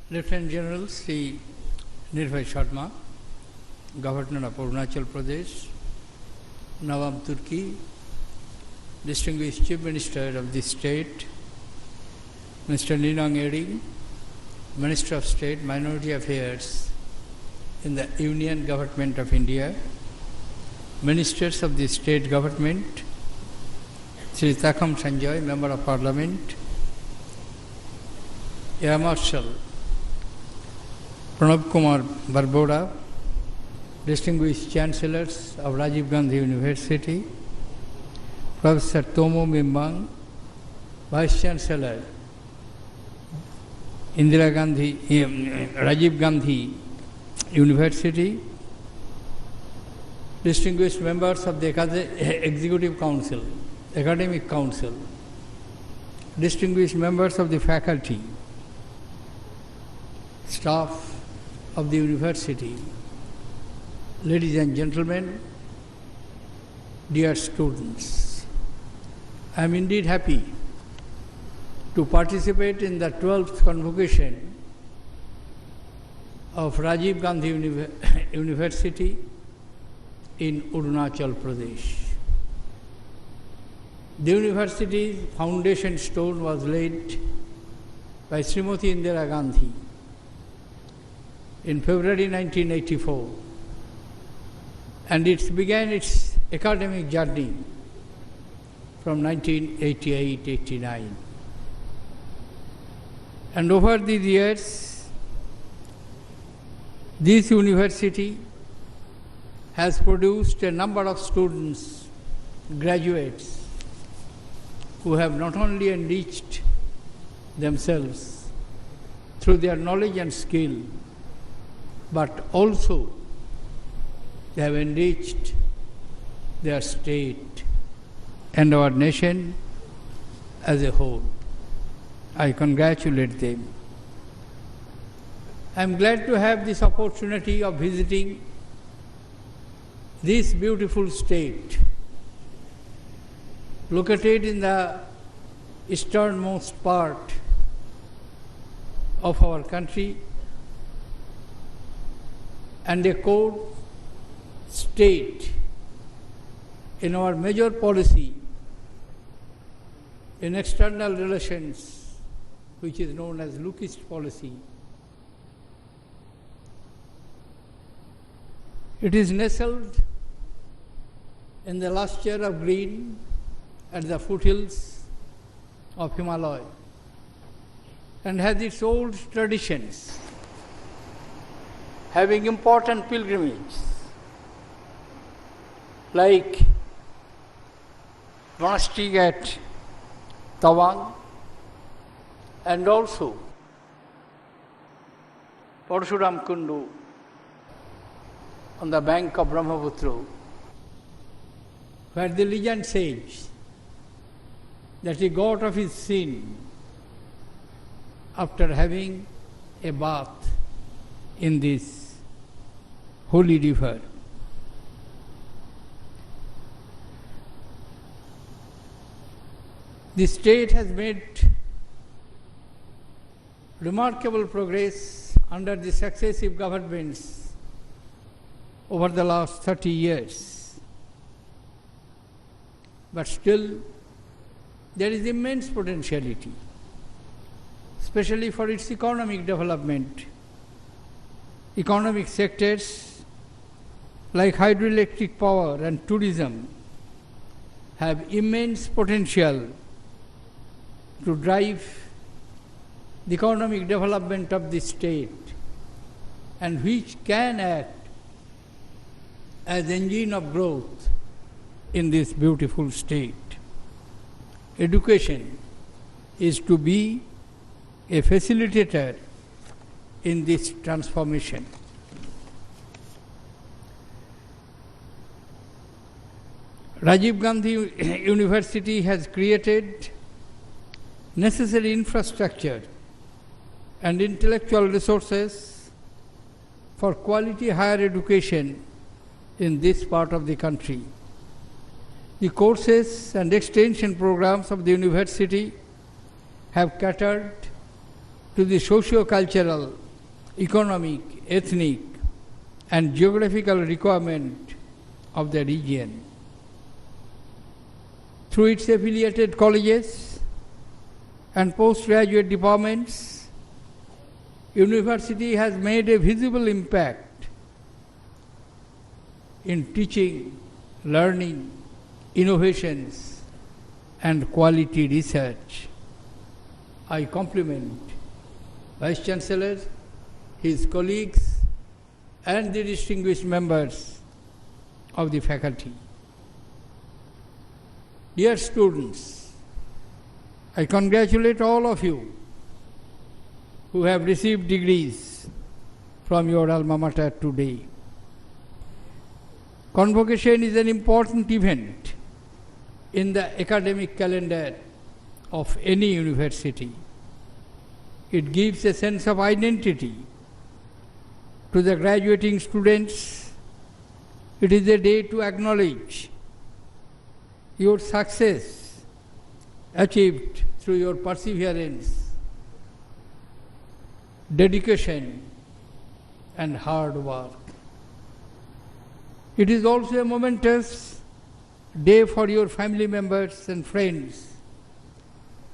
Lieutenant General Sri Nirbhay Sharma, Governor of Arunachal Pradesh, Nawab Turki, Distinguished Chief Minister of the state, Mr. Ninang Eding, Minister of State, Minority Affairs in the Union Government of India, Ministers of the State Government, Sri Takam Sanjay, Member of Parliament, Air Marshal Pranab Kumar Barboda, Distinguished Chancellors of Rajiv Gandhi University, Professor Tomo Mimbang, Vice Chancellor Rajiv Gandhi University, distinguished members of the Executive Council, Academic Council, distinguished members of the faculty, staff of the university, ladies and gentlemen, dear students, I am indeed happy to participate in the 12th convocation of Rajiv Gandhi University in Arunachal Pradesh. The university's foundation stone was laid by Srimati Indira Gandhi in February 1984, and it began its academic journey from 1988-89. And over these years, this university has produced a number of students, graduates, who have not only enriched themselves through their knowledge and skill, but also they have enriched their state and our nation as a whole. I congratulate them. I am glad to have this opportunity of visiting this beautiful state, located in the easternmost part of our country and a core state in our major policy in external relations, which is known as Lookist policy. It is nestled in the lustre of green at the foothills of Himalaya and has its old traditions, having important pilgrimages like monastery at Tawang and also Parshuram Kundu on the bank of Brahmaputra, where the legend says that he got of his sin after having a bath in this holy river. The state has made remarkable progress under the successive governments over the last 30 years. But still, there is immense potentiality, especially for its economic development. Economic sectors like hydroelectric power and tourism have immense potential to drive the economic development of the state, and which can act as engine of growth in this beautiful state. Education is to be a facilitator in this transformation. Rajiv Gandhi University has created necessary infrastructure and intellectual resources for quality higher education in this part of the country. The courses and extension programs of the university have catered to the socio-cultural, economic, ethnic, and geographical requirement of the region. Through its affiliated colleges and postgraduate departments, university has made a visible impact in teaching, learning, innovations, and quality research. I compliment Vice Chancellor, his colleagues, and the distinguished members of the faculty. Dear students, I congratulate all of you who have received degrees from your alma mater today. Convocation is an important event in the academic calendar of any university. It gives a sense of identity to the graduating students. It is a day to acknowledge your success achieved through your perseverance, dedication, and hard work. It is also a momentous day for your family members and friends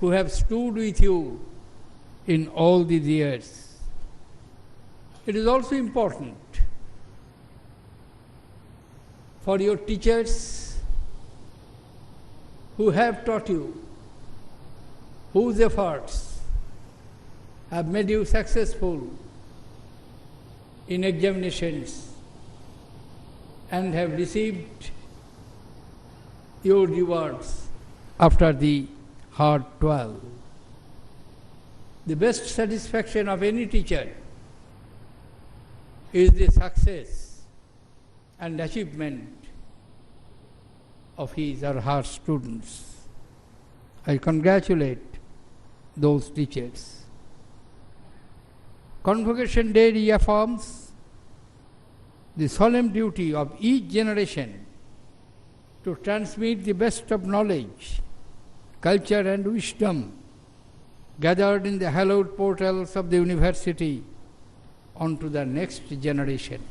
who have stood with you in all these years. It is also important for your teachers who have taught you, whose efforts have made you successful in examinations and have received your rewards after the hard toil. The best satisfaction of any teacher is the success and achievement of his or her students. I congratulate those teachers. Convocation Day reaffirms the solemn duty of each generation to transmit the best of knowledge, culture, and wisdom gathered in the hallowed portals of the university onto the next generation.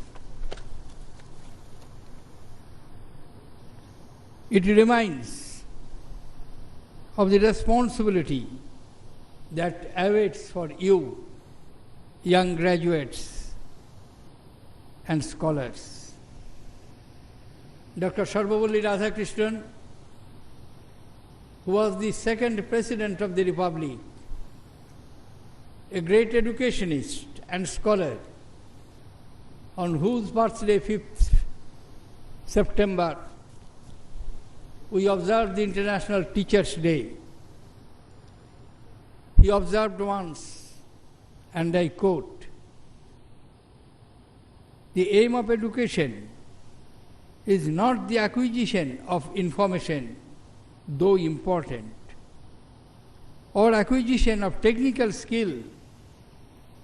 It reminds of the responsibility that awaits for you, young graduates and scholars. Dr. Sarvapalli Radhakrishnan, who was the second President of the Republic, a great educationist and scholar, on whose birthday, 5th September, we observe the International Teachers' Day. He observed once, and I quote, "The aim of education is not the acquisition of information, though important, or acquisition of technical skill,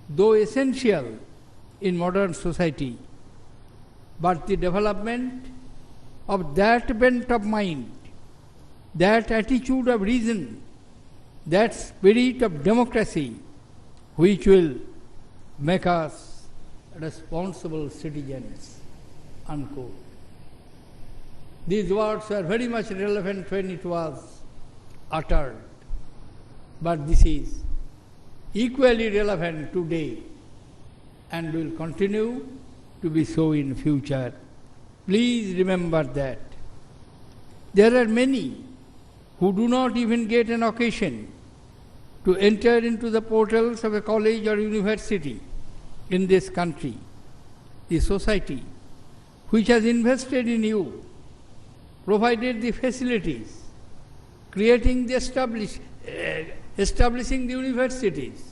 though essential in modern society, but the development of that bent of mind, that attitude of reason, that spirit of democracy, which will make us responsible citizens." Unquote. These words were very much relevant when it was uttered, but this is equally relevant today and will continue to be so in future. Please remember that. There are many who do not even get an occasion to enter into the portals of a college or university in this country. The society which has invested in you, provided the facilities, creating the establishing the universities,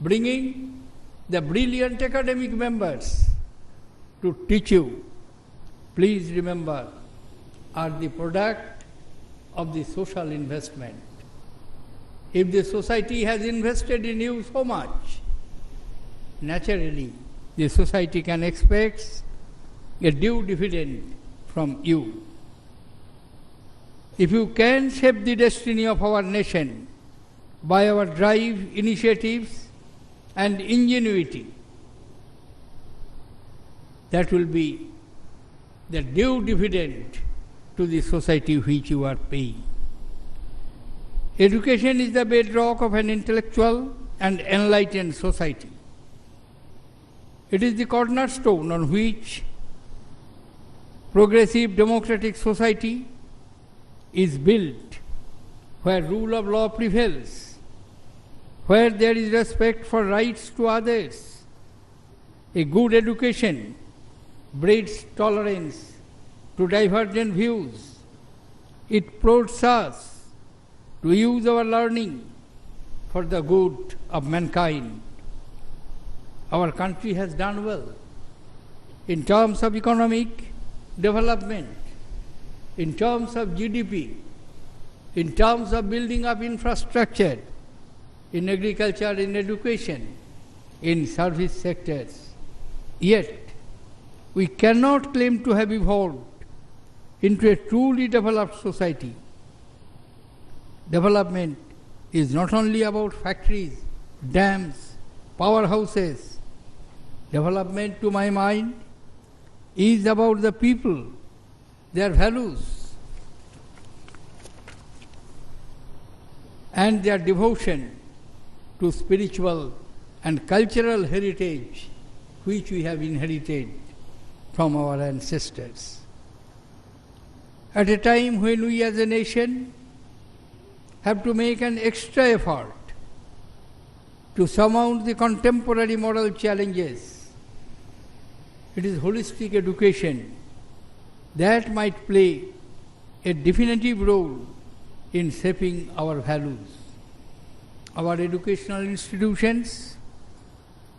bringing the brilliant academic members to teach you, please remember, are the product of the social investment. If the society has invested in you so much, naturally the society can expect a due dividend from you. If you can shape the destiny of our nation, by our drive, initiatives, and ingenuity. That will be the due dividend to the society which you are paying. Education is the bedrock of an intellectual and enlightened society. It is the cornerstone on which progressive democratic society is built, where rule of law prevails, where there is respect for rights to others. A good education breeds tolerance to divergent views. It prods us to use our learning for the good of mankind. Our country has done well in terms of economic development, in terms of GDP, in terms of building up infrastructure, in agriculture, in education, in service sectors. Yet, we cannot claim to have evolved into a truly developed society. Development is not only about factories, dams, powerhouses. Development, to my mind, is about the people, their values, and their devotion to spiritual and cultural heritage which we have inherited from our ancestors. At a time when we as a nation have to make an extra effort to surmount the contemporary moral challenges, it is holistic education that might play a definitive role in shaping our values. Our educational institutions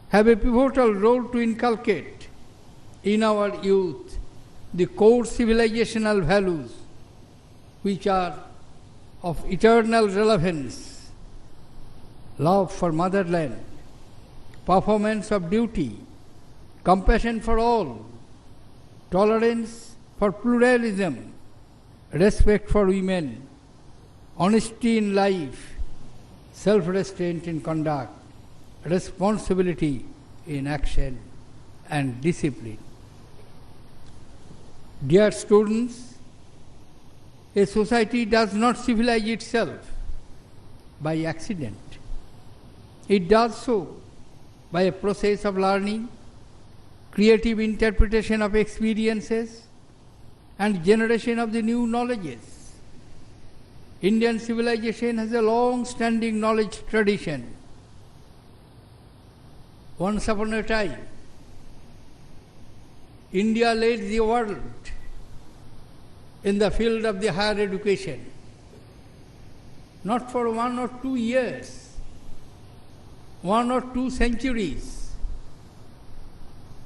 have a pivotal role to inculcate in our youth the core civilizational values which are of eternal relevance: love for motherland, performance of duty, compassion for all, tolerance for pluralism, respect for women, honesty in life, self-restraint in conduct, responsibility in action, and discipline. Dear students, a society does not civilize itself by accident. It does so by a process of learning, creative interpretation of experiences, and generation of the new knowledges. Indian civilization has a long-standing knowledge tradition. Once upon a time, India led the world in the field of the higher education, not for 1 or 2 years, 1 or 2 centuries,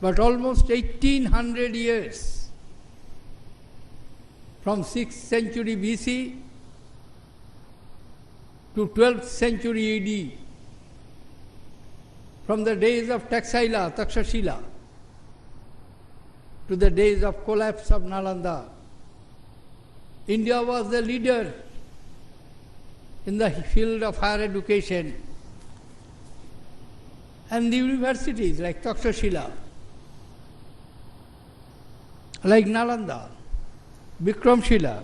but almost 1800 years, from 6th century BC to 12th century AD, from the days of Taxila, Takshashila, to the days of collapse of Nalanda. India was the leader in the field of higher education, and the universities like Takshashila, like Nalanda, Bikramshila,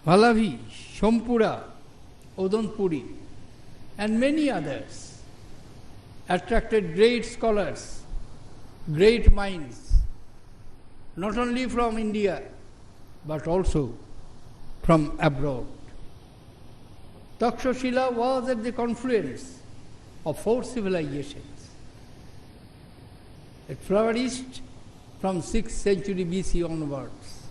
Malavi, Shompura, Odanpuri, and many others attracted great scholars, great minds, not only from India, but also from abroad. Takshashila was at the confluence of 4 civilizations. It flourished from 6th century BC onwards.